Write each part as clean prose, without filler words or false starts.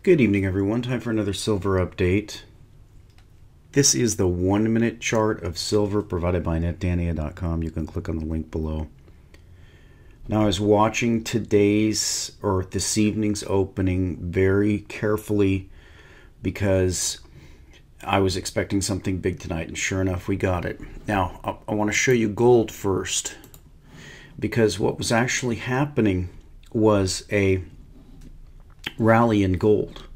Good evening, everyone. Time for another silver update. This is the 1-minute chart of silver provided by netdania.com. You can click on the link below. Now, I was watching today's or this evening's opening very carefully because I was expecting something big tonight, and sure enough, we got it. Now, I want to show you gold first, because what was actually happening was a rally in gold,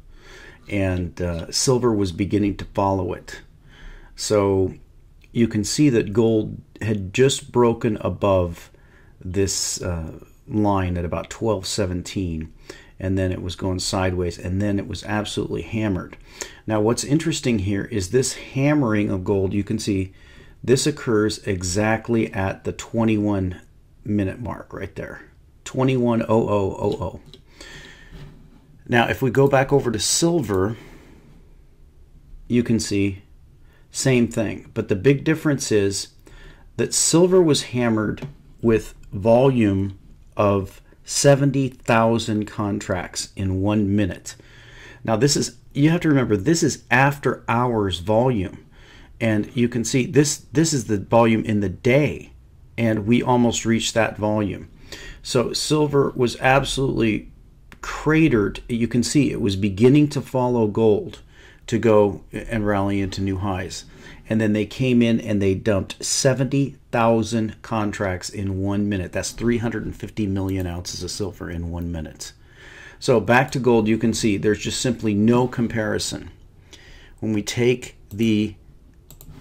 and silver was beginning to follow it. So you can see that gold had just broken above this line at about 1217, and then it was going sideways, and then it was absolutely hammered. Now what's interesting here is this hammering of gold. You can see this occurs exactly at the 21-minute mark right there, 21:00:00. Now, if we go back over to silver, you can see same thing. But the big difference is that silver was hammered with volume of 70,000 contracts in 1 minute. Now, you have to remember, this is after hours volume. And you can see this is the volume in the day, and we almost reached that volume. So silver was absolutely cratered. You can see it was beginning to follow gold to go and rally into new highs, and then they came in and they dumped 70,000 contracts in 1 minute. That's 350 million ounces of silver in 1 minute. So back to gold, you can see there's just simply no comparison. When we take the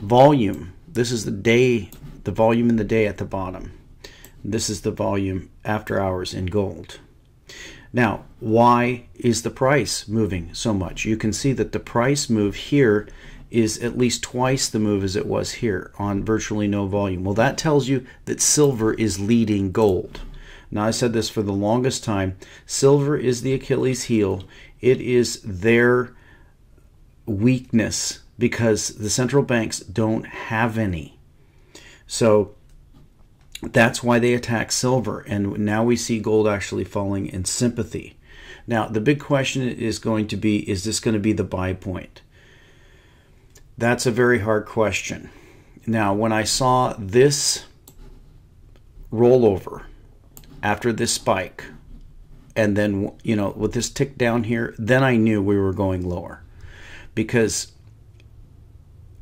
volume, this is the day, the volume in the day at the bottom. This is the volume after hours in gold. Now, why is the price moving so much? You can see that the price move here is at least twice the move as it was here on virtually no volume. Well, that tells you that silver is leading gold. Now, I said this for the longest time. Silver is the Achilles heel. It is their weakness because the central banks don't have any. So that's why they attack silver, and now we see gold actually falling in sympathy. Now, the big question is going to be, is this going to be the buy point? That's a very hard question. Now, when I saw this rollover after this spike, and then, with this tick down here, then I knew we were going lower. Because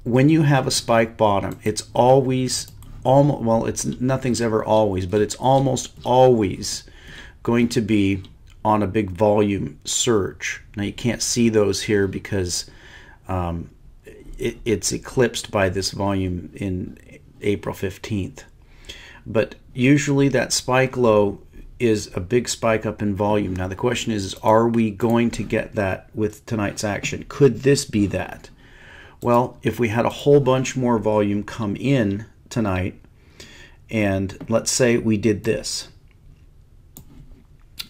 when you have a spike bottom, it's always nothing's ever always, but it's almost always going to be on a big volume surge. Now you can't see those here because it's eclipsed by this volume in April 15th. But usually that spike low is a big spike up in volume. Now the question is, are we going to get that with tonight's action? Could this be that? Well, if we had a whole bunch more volume come in tonight, and let's say we did this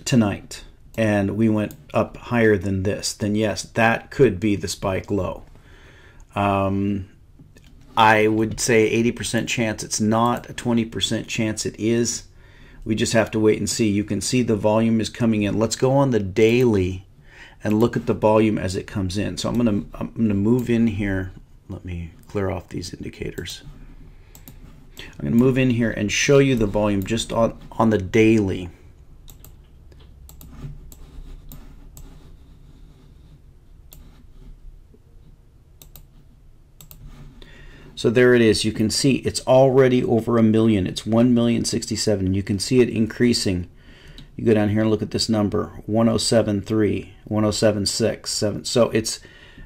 tonight and we went up higher than this, then yes, that could be the spike low. I would say 80% chance it's not, a 20% chance it is. We just have to wait and see. You can see the volume is coming in. Let's go on the daily and look at the volume as it comes in. So I'm gonna move in here. Let me clear off these indicators. I'm going to move in here and show you the volume just on the daily. So there it is. You can see it's already over 1 million. It's 1,067,000. You can see it increasing. You go down here and look at this number, 1,073, 1,076, 7. So it's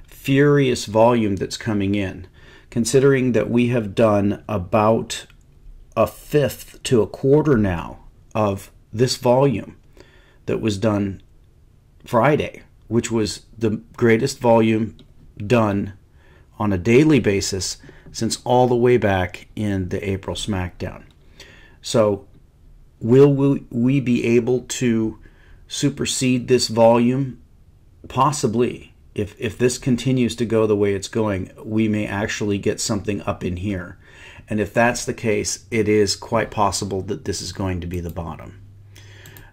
furious volume that's coming in. Considering that we have done about a fifth to a quarter now of this volume that was done Friday, which was the greatest volume done on a daily basis since all the way back in the April SmackDown. So will we be able to supersede this volume? Possibly. If this continues to go the way it's going, we may actually get something up in here. And if that's the case, it is quite possible that this is going to be the bottom.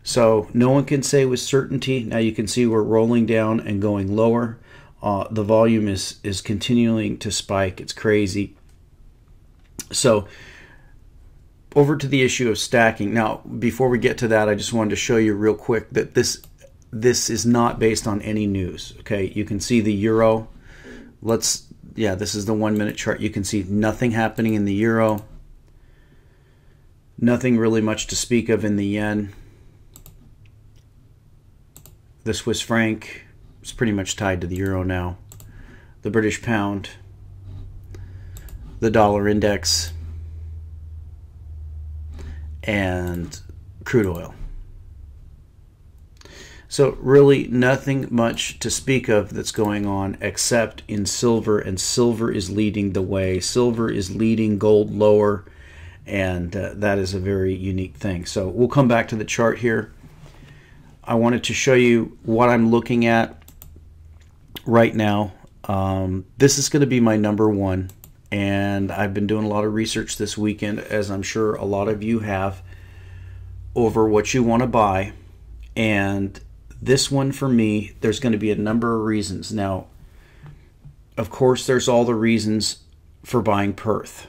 So no one can say with certainty. Now you can see we're rolling down and going lower. The volume is continuing to spike. It's crazy. So over to the issue of stacking. Now, before we get to that, I just wanted to show you real quick that this is not based on any news. Okay, you can see the euro. This is the 1 minute chart. You can see nothing happening in the euro. Nothing really much to speak of in the yen. The Swiss franc is pretty much tied to the euro now. The British pound. The dollar index. And crude oil. So really nothing much to speak of that's going on except in silver, and silver is leading the way. Silver is leading gold lower, and that is a very unique thing. So we'll come back to the chart here. I wanted to show you what I'm looking at right now. This is going to be my number one, and I've been doing a lot of research this weekend, as I'm sure a lot of you have, over what you want to buy. And this one for me, there's going to be a number of reasons. Now, of course, there's all the reasons for buying Perth.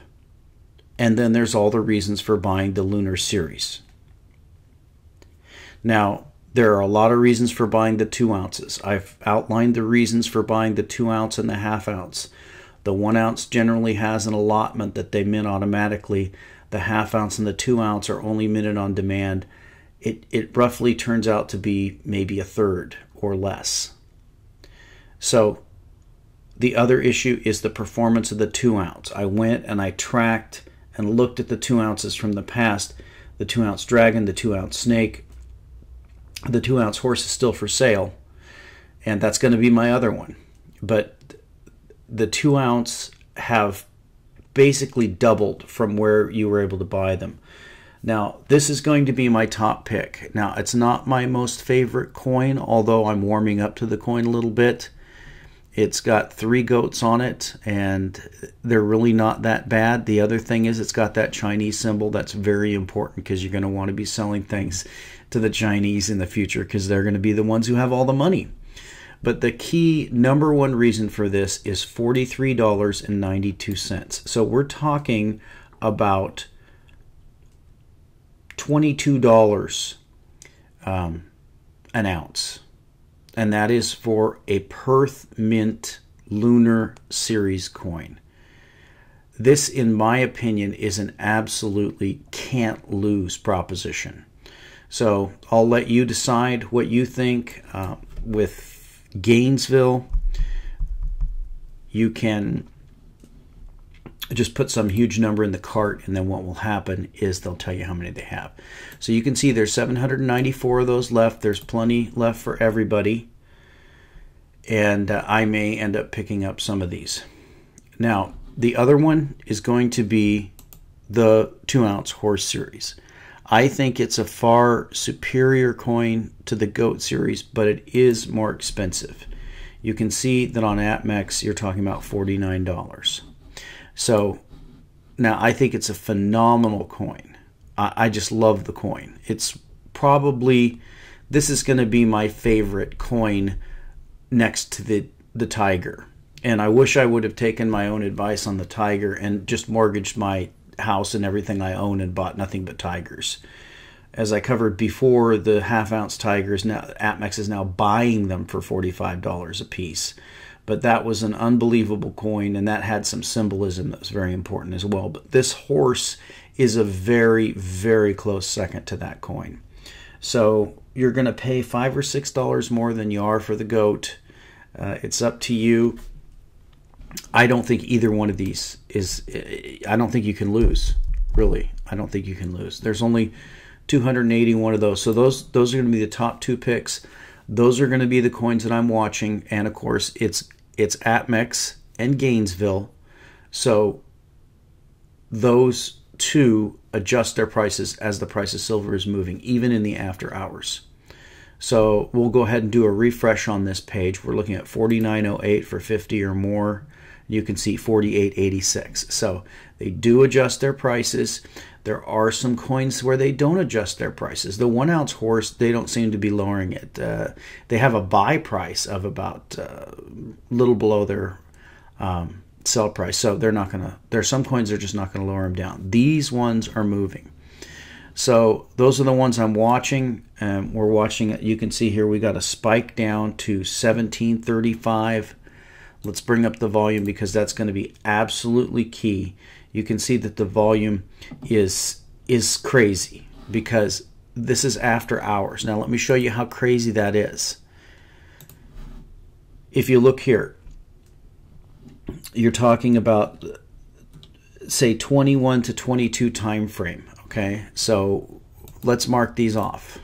And then there's all the reasons for buying the Lunar Series. Now, there are a lot of reasons for buying the 2 ounces. I've outlined the reasons for buying the 2 ounce and the ½ ounce. The 1 ounce generally has an allotment that they mint automatically. The ½ ounce and the 2 ounce are only minted on demand. It roughly turns out to be maybe a third or less. So the other issue is the performance of the 2 ounce. I went and I tracked and looked at the 2 ounces from the past. The 2 ounce dragon, the 2 ounce snake. The 2 ounce horse is still for sale, and that's going to be my other one. But the 2 ounce have basically doubled from where you were able to buy them. Now, this is going to be my top pick. Now, it's not my most favorite coin, although I'm warming up to the coin a little bit. It's got 3 goats on it, and they're really not that bad. The other thing is it's got that Chinese symbol. That's very important because you're going to want to be selling things to the Chinese in the future because they're going to be the ones who have all the money. But the key number one reason for this is $43.92. So we're talking about $22 an ounce. And that is for a Perth Mint Lunar Series coin. This, in my opinion, is an absolutely can't lose proposition. So I'll let you decide what you think. With Gainesville, you can just put some huge number in the cart, and then what will happen is they'll tell you how many they have. So you can see there's 794 of those left. There's plenty left for everybody. And I may end up picking up some of these. Now, the other one is going to be the 2 ounce horse series. I think it's a far superior coin to the goat series, but it is more expensive. You can see that on APMEX, you're talking about $49. So now I think it's a phenomenal coin. I just love the coin. It's probably, this is going to be my favorite coin next to the Tiger. And I wish I would have taken my own advice on the Tiger and just mortgaged my house and everything I own and bought nothing but Tigers. As I covered before, the ½ ounce Tigers, now APMEX is now buying them for $45 a piece. But that was an unbelievable coin, and that had some symbolism that was very important as well. But this horse is a very, very close second to that coin. So you're going to pay $5 or $6 more than you are for the goat. It's up to you. I don't think either one of these is, I don't think you can lose, really. I don't think you can lose. There's only 281 of those. So those are going to be the top 2 picks. Those are going to be the coins that I'm watching. And, of course, it's APMEX and Gainesville. So those two adjust their prices as the price of silver is moving, even in the after hours. So we'll go ahead and do a refresh on this page. We're looking at $49.08 for 50 or more. You can see 48.86. So they do adjust their prices. There are some coins where they don't adjust their prices. The 1 ounce horse, they don't seem to be lowering it. They have a buy price of about a little below their sell price. So they're not going to, there's some coins they're just not going to lower them down. These ones are moving. So those are the ones I'm watching. We're watching it. You can see here we got a spike down to 1735. Let's bring up the volume because that's going to be absolutely key. You can see that the volume is crazy because this is after hours. Now let me show you how crazy that is. If you look here, you're talking about, say, 21 to 22 time frame. Okay, so let's mark these off.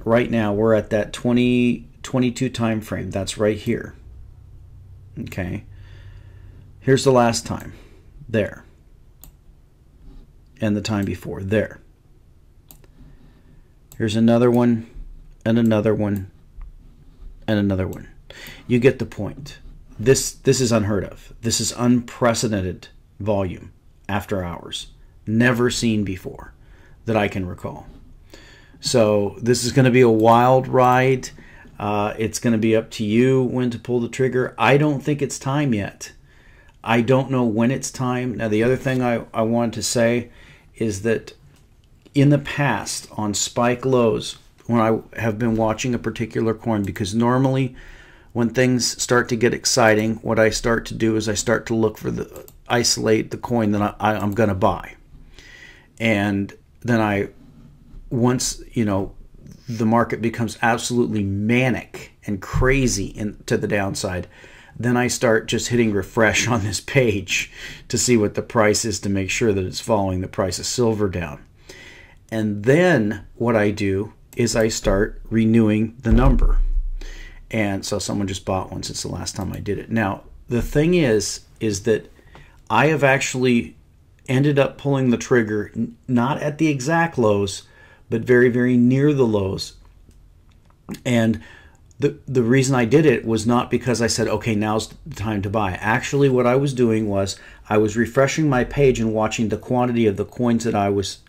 Right now we're at that 22 time frame. That's right here. Okay. Here's the last time. There. And the time before. There. Here's another one, and another one, and another one. You get the point. This is unheard of. This is unprecedented volume after hours. Never seen before that I can recall. So this is going to be a wild ride. It's going to be up to you when to pull the trigger. I don't think it's time yet. I don't know when it's time. Now, the other thing I wanted to say is that in the past, on spike lows, when I have been watching a particular coin, because normally when things start to get exciting, what I start to do is I start to look for isolate the coin that I'm going to buy. And then once, the market becomes absolutely manic and crazy to the downside, then I start just hitting refresh on this page to see what the price is to make sure that it's following the price of silver down. And then what I do is I start renewing the number. And so someone just bought one since the last time I did it. Now, the thing is that I have actually ended up pulling the trigger not at the exact lows, but very, very near the lows. And the reason I did it was not because I said, okay, now's the time to buy. Actually, what I was doing was I was refreshing my page and watching the quantity of the coins that I was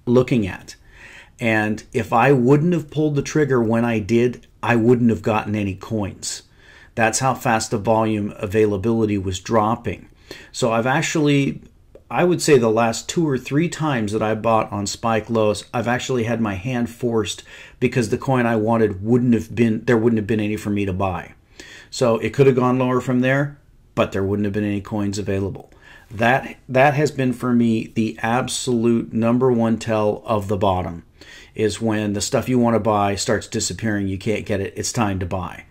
looking at. And if I wouldn't have pulled the trigger when I did, I wouldn't have gotten any coins. That's how fast the volume availability was dropping. So I've actually, I would say the last 2 or 3 times that I bought on spike lows, I've actually had my hand forced because the coin I wanted there wouldn't have been any for me to buy. So it could have gone lower from there, but there wouldn't have been any coins available. That has been for me the absolute #1 tell of the bottom, is when the stuff you want to buy starts disappearing, you can't get it, it's time to buy.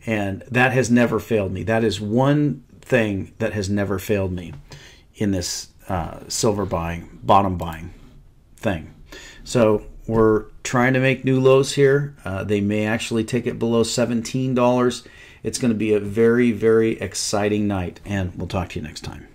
And that has never failed me. That is one thing that has never failed me in this silver buying, bottom buying thing. So we're trying to make new lows here. They may actually take it below $17. It's going to be a very, very exciting night, and we'll talk to you next time.